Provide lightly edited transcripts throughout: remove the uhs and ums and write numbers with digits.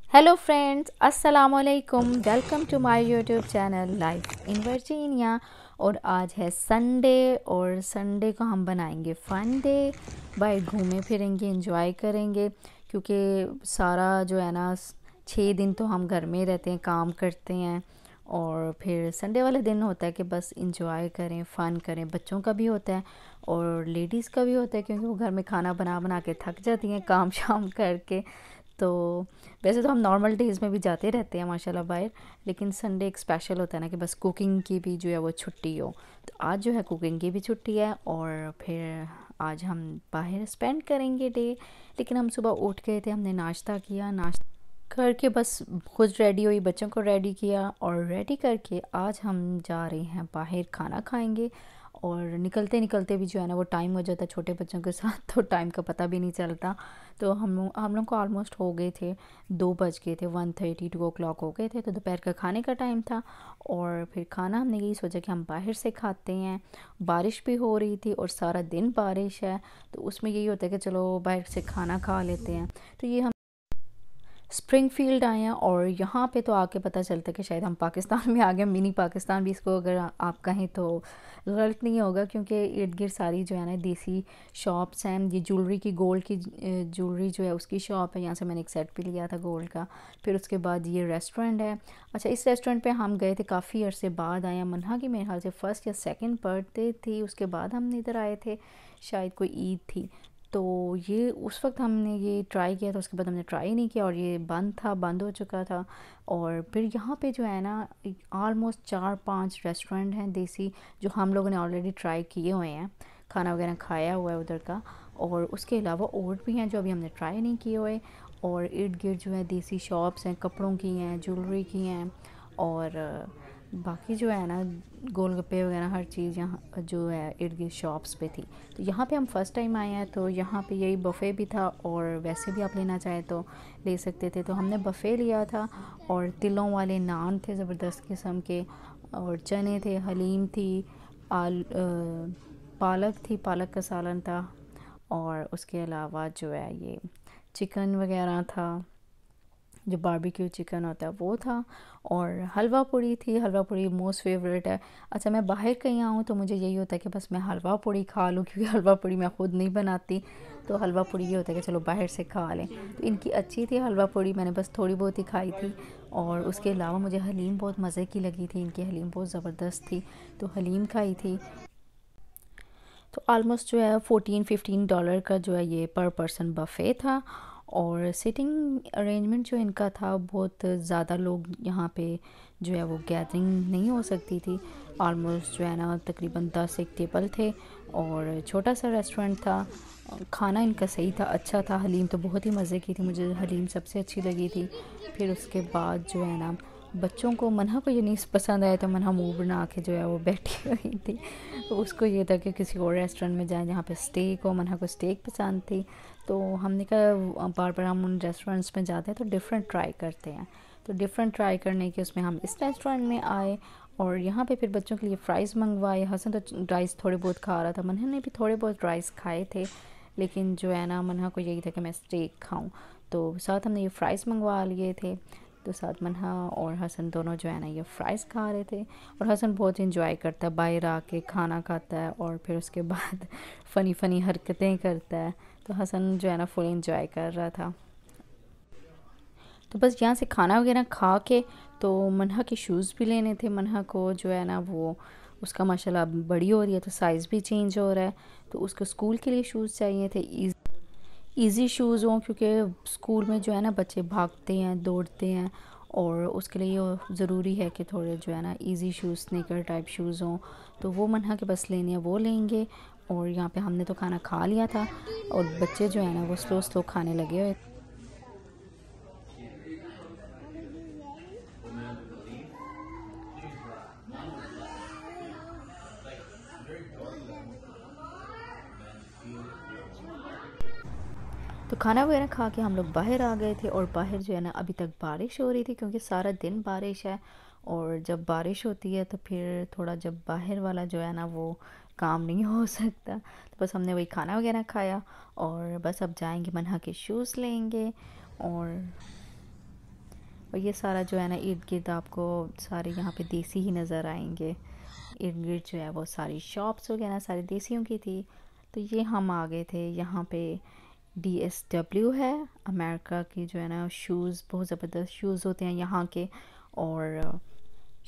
Hello friends, अस्सलाम वालेकुम। Welcome to my YouTube channel life in Virginia. और आज है संडे और संडे को हम बनाएंगे फन डे। बाहर घूमें फिरेंगे, एंजॉय करेंगे, क्योंकि सारा जो है ना 6 दिन तो हम घर में रहते हैं, काम करते हैं। और फिर संडे वाले दिन होता है कि बस इंजॉय करें, फ़न करें। बच्चों का भी होता है और लेडीज़ का भी होता है, क्योंकि वो घर में खाना बना बना के थक जाती हैं काम शाम करके। तो वैसे तो हम नॉर्मल डेज़ में भी जाते रहते हैं माशाल्लाह बाहर, लेकिन संडे एक स्पेशल होता है ना कि बस कुकिंग की भी जो है वो छुट्टी हो। तो आज जो है कुकिंग की भी छुट्टी है और फिर आज हम बाहर स्पेंड करेंगे डे। लेकिन हम सुबह उठ गए थे, हमने नाश्ता किया, नाश्ता करके बस खुद रेडी हुई, बच्चों को रेडी किया और रेडी करके आज हम जा रहे हैं बाहर, खाना खाएंगे। और निकलते निकलते भी जो है ना वो टाइम हो जाता है छोटे बच्चों के साथ, तो टाइम का पता भी नहीं चलता। तो हम लोग को ऑलमोस्ट हो गए थे, 2 बज गए थे, 1:30 2 o'clock हो गए थे। तो दोपहर का खाने का टाइम था और फिर खाना हमने यही सोचा कि हम बाहर से खाते हैं। बारिश भी हो रही थी और सारा दिन बारिश है, तो उसमें यही होता है कि चलो बाहर से खाना खा लेते हैं। तो ये हम स्प्रिंगफील्ड आए हैं और यहाँ पे तो आके पता चलता है कि शायद हम पाकिस्तान में आ गए, मिनी पाकिस्तान भी इसको अगर आप कहें तो गलत नहीं होगा, क्योंकि इर्द गिर्द सारी जो है ना देसी शॉप्स हैं। ये ज्वेलरी की, गोल्ड की ज्वेलरी जो है उसकी शॉप है। यहाँ से मैंने एक सेट भी लिया था गोल्ड का। फिर उसके बाद ये रेस्टोरेंट है। अच्छा, इस रेस्टोरेंट पे हम गए थे, काफ़ी अरसे बाद आए हैं। मन्हा की मेरे ख्याल से फर्स्ट या सेकंड बर्थडे थी, उसके बाद हमने इधर आए थे, शायद कोई ईद थी। तो ये उस वक्त हमने ये ट्राई किया था, उसके बाद हमने ट्राई नहीं किया और ये बंद था, बंद हो चुका था। और फिर यहाँ पे जो है ना ऑलमोस्ट 4-5 रेस्टोरेंट हैं देसी, जो हम लोगों ने ऑलरेडी ट्राई किए हुए हैं, खाना वगैरह खाया हुआ है उधर का। और उसके अलावा और भी हैं जो अभी हमने ट्राई नहीं किए हुए। और इर्द गिर्द जो है देसी शॉप्स हैं, कपड़ों की हैं, ज्वेलरी की हैं और बाकी जो है ना गोलगप्पे वगैरह हर चीज़ यहाँ जो है इर्द गिर्द शॉप्स पे थी। तो यहाँ पे हम फ़र्स्ट टाइम आए हैं, तो यहाँ पे यही बफ़े भी था और वैसे भी आप लेना चाहें तो ले सकते थे। तो हमने बफ़े लिया था और तिलों वाले नान थे ज़बरदस्त किस्म के, और चने थे, हलीम थी, पालक थी, पालक का सालन था। और उसके अलावा जो है ये चिकन वगैरह था, जो बारबेक्यू चिकन होता है वो था। और हलवा पूड़ी थी, हलवा पूड़ी मोस्ट फेवरेट है। अच्छा, मैं बाहर कहीं आऊँ तो मुझे यही होता है कि बस मैं हलवा पूड़ी खा लूँ, क्योंकि हलवा पूड़ी मैं ख़ुद नहीं बनाती। तो हलवा पूड़ी ये होता है कि चलो बाहर से खा लें। तो इनकी अच्छी थी हलवा पूड़ी, मैंने बस थोड़ी बहुत ही खाई थी। और उसके अलावा मुझे हलीम बहुत मज़े की लगी थी, इनकी हलीम बहुत ज़बरदस्त थी, तो हलीम खाई थी। तो आलमोस्ट जो है $14-15 का जो है ये पर पर्सन बफ़े था। और सिटिंग अरेंजमेंट जो इनका था, बहुत ज़्यादा लोग यहाँ पे जो है वो गैदरिंग नहीं हो सकती थी। आलमोस्ट जो है ना तकरीबन 10 एक टेबल थे और छोटा सा रेस्टोरेंट था। खाना इनका सही था, अच्छा था। हलीम तो बहुत ही मज़े की थी, मुझे हलीम सबसे अच्छी लगी थी। फिर उसके बाद जो है ना बच्चों को, मन्हा को ये नहीं पसंद आया, तो मन्हा मुंह बना के जो है वो बैठी हुई थी। तो उसको ये था कि किसी और रेस्टोरेंट में जाएं जहाँ पे स्टेक हो। मन्हा को स्टेक पसंद थी, तो हमने कहा बार बार हम उन रेस्टोरेंट्स में जाते हैं तो डिफरेंट ट्राई करते हैं। तो डिफरेंट ट्राई करने के उसमें हम इस रेस्टोरेंट में आए और यहाँ पे फिर बच्चों के लिए फ़्राइज़ मंगवाए। हसन तो राइस थोड़े बहुत खा रहा था, मन्हा ने भी थोड़े बहुत राइस खाए थे, लेकिन जो है ना मन्हा को यही था कि मैं स्टेक खाऊं। तो साथ हमने ये फ़्राइज़ मंगवा लिए थे। तो साथ मन्हा और हसन दोनों जो है ना ये फ़्राइज़ खा रहे थे। और हसन बहुत इंजॉय करता है, बाहर आके खाना खाता है और फिर उसके बाद फ़नी फ़नी हरकतें करता है। तो हसन जो है ना फुल इंजॉय कर रहा था। तो बस यहाँ से खाना वगैरह खा के तो मन्हा के शूज़ भी लेने थे। मन्हा को जो है ना वो उसका माशाल्लाह बड़ी हो रही है, तो साइज़ भी चेंज हो रहा है, तो उसको स्कूल के लिए शूज़ चाहिए थे, ईज़ी शूज़ हों, क्योंकि स्कूल में जो है ना बच्चे भागते हैं, दौड़ते हैं, और उसके लिए ये ज़रूरी है कि थोड़े जो है ना easy shoes, sneaker type shoes हों। तो वो मन्हा के बस लेने हैं, वो लेंगे। और यहाँ पे हमने तो खाना खा लिया था और बच्चे जो है ना वो स्लो स्लो खाने लगे हुए। तो खाना वगैरह खा के हम लोग बाहर आ गए थे और बाहर जो है ना अभी तक बारिश हो रही थी, क्योंकि सारा दिन बारिश है। और जब बारिश होती है तो फिर थोड़ा जब बाहर वाला जो है ना वो काम नहीं हो सकता, तो बस हमने वही खाना वगैरह खाया और बस अब जाएंगे, मन्हा के शूज़ लेंगे। और और ये सारा जो है ना इर्द गिर्द आपको सारे यहाँ पे देसी ही नज़र आएंगे। इर्द गिर्द जो है वो सारी शॉप्स वगैरह सारी देसियों की थी। तो ये हम आ गए थे यहाँ पे DSW है, अमेरिका की जो है ना शूज़, बहुत ज़बरदस्त शूज़ होते हैं यहाँ के। और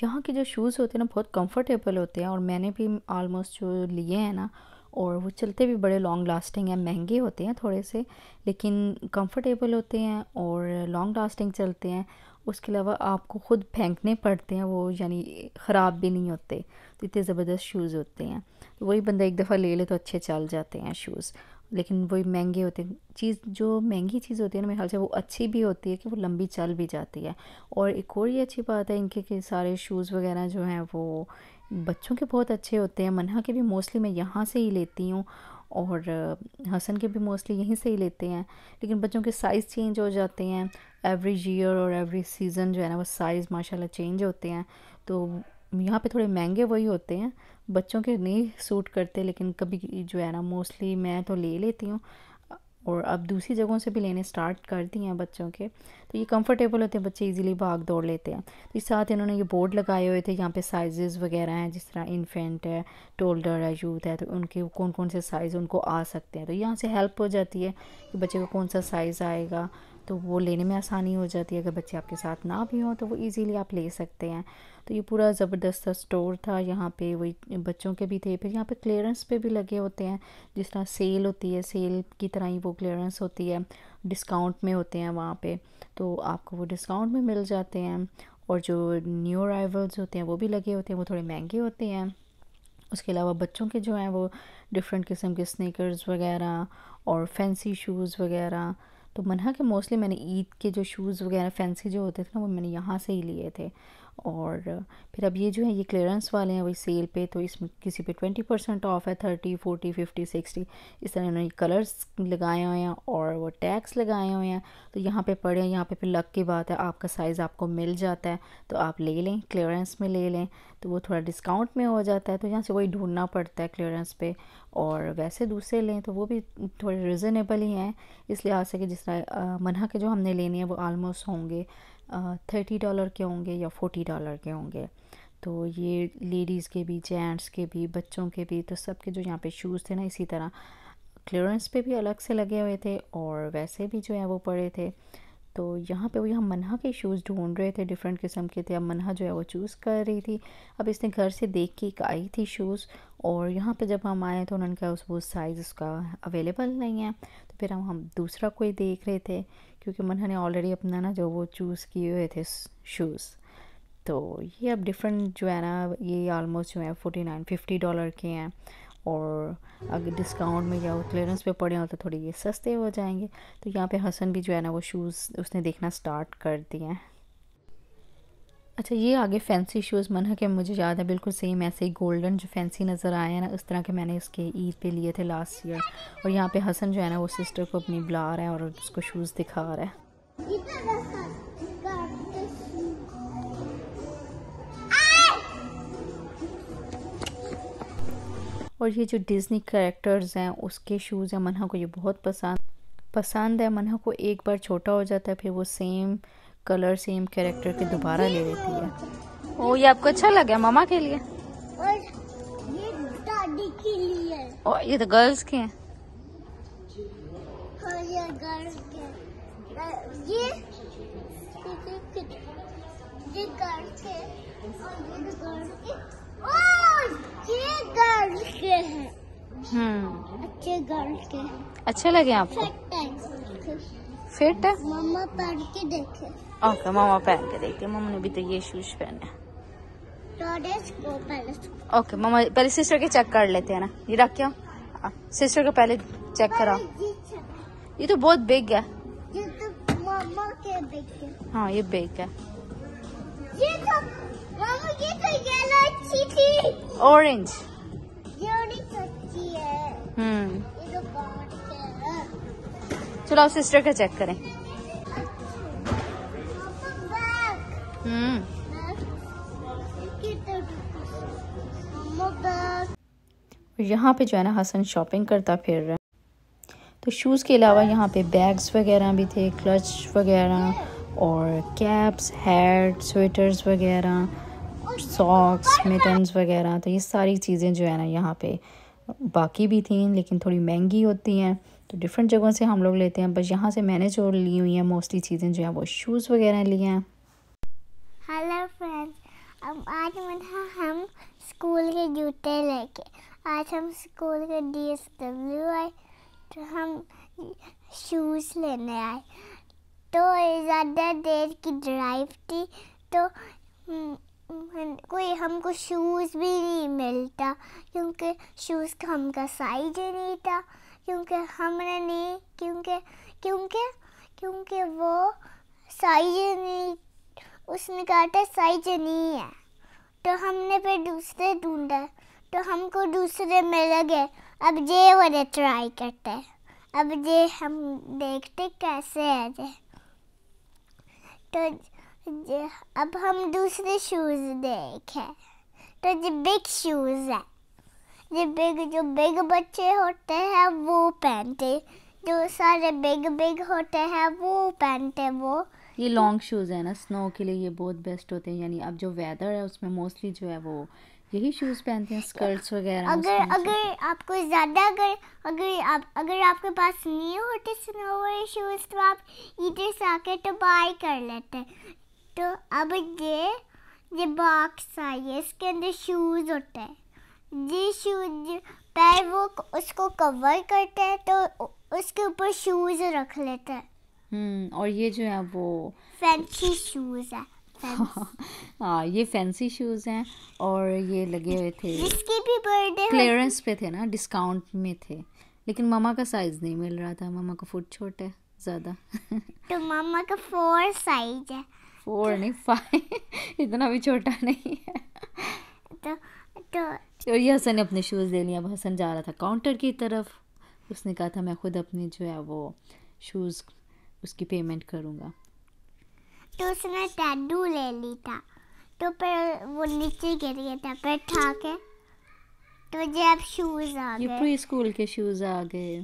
यहाँ के जो शूज़ होते हैं ना बहुत कंफर्टेबल होते हैं, और मैंने भी ऑलमोस्ट जो लिए हैं ना, और वो चलते भी बड़े लॉन्ग लास्टिंग हैं। महंगे होते हैं थोड़े से, लेकिन कंफर्टेबल होते हैं और लॉन्ग लास्टिंग चलते हैं। उसके अलावा आपको ख़ुद फेंकने पड़ते हैं वो, यानी ख़राब भी नहीं होते। तो इतने ज़बरदस्त शूज़ होते हैं। तो वही बंदा एक दफ़ा ले ले तो अच्छे चल जाते हैं शूज़, लेकिन वही महंगे होते हैं। चीज़ जो महंगी चीज़ होती है ना, मेरे ख्याल से वो अच्छी भी होती है कि वो लंबी चल भी जाती है। और एक और ये अच्छी बात है इनके कि सारे शूज़ वगैरह जो हैं वो बच्चों के बहुत अच्छे होते हैं। मन्हा के भी मोस्टली मैं यहाँ से ही लेती हूँ, और हसन के भी मोस्टली यहीं से ही लेते हैं। लेकिन बच्चों के साइज़ चेंज हो जाते हैं एवरी ईयर और एवरी सीज़न, जो है ना वो साइज़ माशाल्लाह चेंज होते हैं। तो यहाँ पे थोड़े महंगे वही होते हैं, बच्चों के नहीं सूट करते। लेकिन कभी जो है ना मोस्टली मैं तो ले लेती हूँ, और अब दूसरी जगहों से भी लेने स्टार्ट कर दिए हैं बच्चों के। तो ये कंफर्टेबल होते हैं, बच्चे इजीली भाग दौड़ लेते हैं। तो इस साथ इन्होंने ये बोर्ड लगाए हुए थे, यहाँ पे साइजेस वगैरह हैं, जिस तरह इन्फेंट है, टोल्डर है, यूथ है, तो उनके कौन कौन से साइज़ उनको आ सकते हैं। तो यहाँ से हेल्प हो जाती है कि बच्चे को कौन सा साइज़ आएगा, तो वो लेने में आसानी हो जाती है। अगर बच्चे आपके साथ ना भी हों तो वो इजीली आप ले सकते हैं। तो ये पूरा ज़बरदस्त स्टोर था। यहाँ पे वही बच्चों के भी थे। फिर यहाँ पे क्लियरेंस पे भी लगे होते हैं, जिस तरह सेल होती है, सेल की तरह ही वो क्लियरेंस होती है, डिस्काउंट में होते हैं वहाँ पे, तो आपको वो डिस्काउंट में मिल जाते हैं। और जो न्यू अराइवल्स होते हैं वो भी लगे होते हैं, वो थोड़े महंगे होते हैं। उसके अलावा बच्चों के जो हैं वो डिफरेंट किस्म के स्नीकर्स वगैरह और फैंसी शूज़ वगैरह। तो मन्हा के मोस्टली मैंने ईद के जो शूज़ वगैरह फैंसी जो होते थे ना, वो मैंने यहाँ से ही लिए थे। और फिर अब ये जो है ये क्लियरेंस वाले हैं, वही सेल पे, तो इसमें किसी पे 20% ऑफ है, 30, 40, 50, 60 इस तरह उन्होंने कलर्स लगाए हुए हैं और वो टैग्स लगाए हुए हैं। तो यहाँ पे पड़े हैं, यहाँ पे फिर लक की बात है, आपका साइज़ आपको मिल जाता है तो आप ले लें, क्लियरेंस में ले लें, तो वो थोड़ा डिस्काउंट में हो जाता है। तो यहाँ से वही ढूंढना पड़ता है क्लियरेंस पे। और वैसे दूसरे लें तो वो भी थोड़े रिजनेबल ही हैं, इस लिहाज से कि जिस तरह मन्हा के जो हमने लेने हैं वो आलमोस्ट होंगे $30 के होंगे या $40 के होंगे। तो ये लेडीज़ के भी, जेंट्स के भी, बच्चों के भी, तो सब के जो यहाँ पे शूज़ थे ना, इसी तरह क्लियरेंस पे भी अलग से लगे हुए थे और वैसे भी जो है वो पड़े थे। तो यहाँ पे वही हम मन्हा के शूज़ ढूंढ रहे थे, डिफरेंट किस्म के थे। अब मन्हा जो है वो चूज़ कर रही थी। अब इसने घर से देख के एक आई थी शूज़, और यहाँ पे जब हम आए तो उन्होंने कहा वो साइज़ उसका अवेलेबल नहीं है। तो फिर हम दूसरा कोई देख रहे थे, क्योंकि मन्हा ने ऑलरेडी अपना ना जो वो चूज़ किए हुए थे शूज़। तो ये अब डिफरेंट जो है ना, ये आलमोस्ट जो है $49-50 के हैं, और अगर डिस्काउंट में या क्लियरेंस पे पड़े हो तो थोड़ी ये सस्ते हो जाएंगे। तो यहाँ पे हसन भी जो है ना वो शूज़ उसने देखना स्टार्ट कर दिए हैं। अच्छा, ये आगे फैंसी शूज़ मन्हा के मुझे याद है बिल्कुल सेम ऐसे ही गोल्डन जो फैंसी नज़र आए हैं ना, उस तरह के मैंने उसके ईद पे लिए थे लास्ट ईयर। और यहाँ पे हसन जो है ना वो सिस्टर को अपनी बुला रहा है और उसको शूज़ दिखा रहा है। और ये जो डिज़नी कैरेक्टर्स हैं उसके शूज़ हैं, मन्हा को ये बहुत पसंद है। मन्हा को एक बार छोटा हो जाता है, फिर वो सेम कलर सेम कैरेक्टर के दोबारा ले लेती है। ओ, ये आपको अच्छा लगा? मामा के लिए और ये दादी के लिए, और ये तो गर्ल्स के हैं। और ये गर्ल्स के, ये गर्ल्स के, और ये गर्ल्स के, और ये गर्ल्स के हैं। अच्छे गर्ल्स के अच्छे लगे आपको? फिट है? मम्मा पहन के देखे। ओके, मामा पहन के देखते हैं। मम्मा ने भी तो ये शूज पहने। ओके मामा, पहले सिस्टर के चेक कर लेते हैं ना। ये रख क्या, सिस्टर को पहले चेक कराओ। ये तो बहुत बिग है। ये तो मामा के बिग है। हाँ, ये बिग है। ये तो मामा, ये तो येलो अच्छी थी। ऑरेंज, ये ऑरेंज अच्छी है। ये तो बहुत है। चलो आप सिस्टर का चेक करें। यहाँ पे जो है ना हसन शॉपिंग करता फिर रहा है। तो शूज़ के अलावा यहाँ पे बैग्स वगैरह भी थे, क्लच वगैरह और कैप्स, हैट, स्वेटर्स वगैरह, सॉक्स, मिटन्स वगैरह। तो ये सारी चीज़ें जो है ना यहाँ पे बाकी भी थी, लेकिन थोड़ी महंगी होती हैं, तो डिफरेंट जगहों से हम लोग लेते हैं। बस यहाँ से मैंने जो ली हुई हैं मोस्टली चीज़ें जो हैं वो शूज़ वगैरह लिए हैं। हेलो फ्रेंड्स, अब आज हम स्कूल के जूते लेके, आज हम स्कूल के DSW आए, तो हम शूज़ लेने आए। तो ज़्यादा देर की ड्राइव थी, तो कोई हमको शूज़ भी नहीं मिलता, क्योंकि शूज़ का हमका साइज नहीं था, क्योंकि हमने नहीं क्योंकि वो साइज नहीं, उसने कहा था साइज नहीं है। तो हमने फिर दूसरे ढूंढा, तो हमको दूसरे मिल गए। अब ये वाले ट्राई करते हैं, अब ये हम देखते कैसे है ये। तो अब हम दूसरे शूज़ देखे, तो ये बिग शूज़ है, ये जो बिग बच्चे होते हैं वो पहनते, जो सारे बिग होते हैं वो पहनते। वो ये लॉन्ग शूज़ है ना, स्नो के लिए ये बहुत बेस्ट होते हैं। यानी अब जो वेदर है उसमें मोस्टली जो है वो यही शूज़ पहनते हैं, स्कर्ट्स वगैरह। अगर आपको ज़्यादा अगर आपके पास नहीं होते स्नो वाले शूज़, तो आप इधर से आके तो बाय कर लेते। तो अब ये बॉक्स है, इसके अंदर शूज़ होते हैं। ये शूज़ पैर वो उसको कवर करते हैं, तो उसके ऊपर शूज़ रख लेते हैं। और ये जो है वो फैंसी शूज़ है। हाँ, ये फैंसी शूज़ हैं और ये लगे हुए थे, जिसकी भी बर्थडे क्लियरेंस पे थे ना, डिस्काउंट में थे। लेकिन मामा का साइज़ नहीं मिल रहा था, मामा का फुट छोटा है ज़्यादा। तो मामा का 4 साइज है, 4 नहीं 5 इतना भी छोटा नहीं है। तो ये हसन ने अपने शूज़ ले लिया। अब हसन जा रहा था काउंटर की तरफ, उसने कहा था मैं खुद अपनी जो है वो शूज़ उसकी पेमेंट करूँगा। तो उसने टैटू ले ली था, तो फिर वो नीचे गिर गया था, फिर ठा के तो ये अब शूज़ आ गए। ये प्री स्कूल के शूज़ आ गए।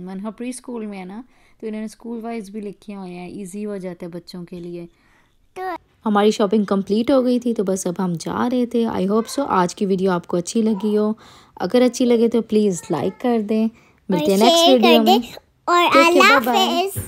मनहा प्री स्कूल में है ना, तो इन्होंने स्कूल वाइज भी लिखे हुए हैं, इजी हो जाता है बच्चों के लिए। तो हमारी शॉपिंग कंप्लीट हो गई थी, तो बस अब हम जा रहे थे। आई होप सो आज की वीडियो आपको अच्छी लगी हो। अगर अच्छी लगे तो प्लीज़ लाइक कर दें। मिलते हैं नेक्स्ट वीडियो में। और अल्लाह हाफ़िज़।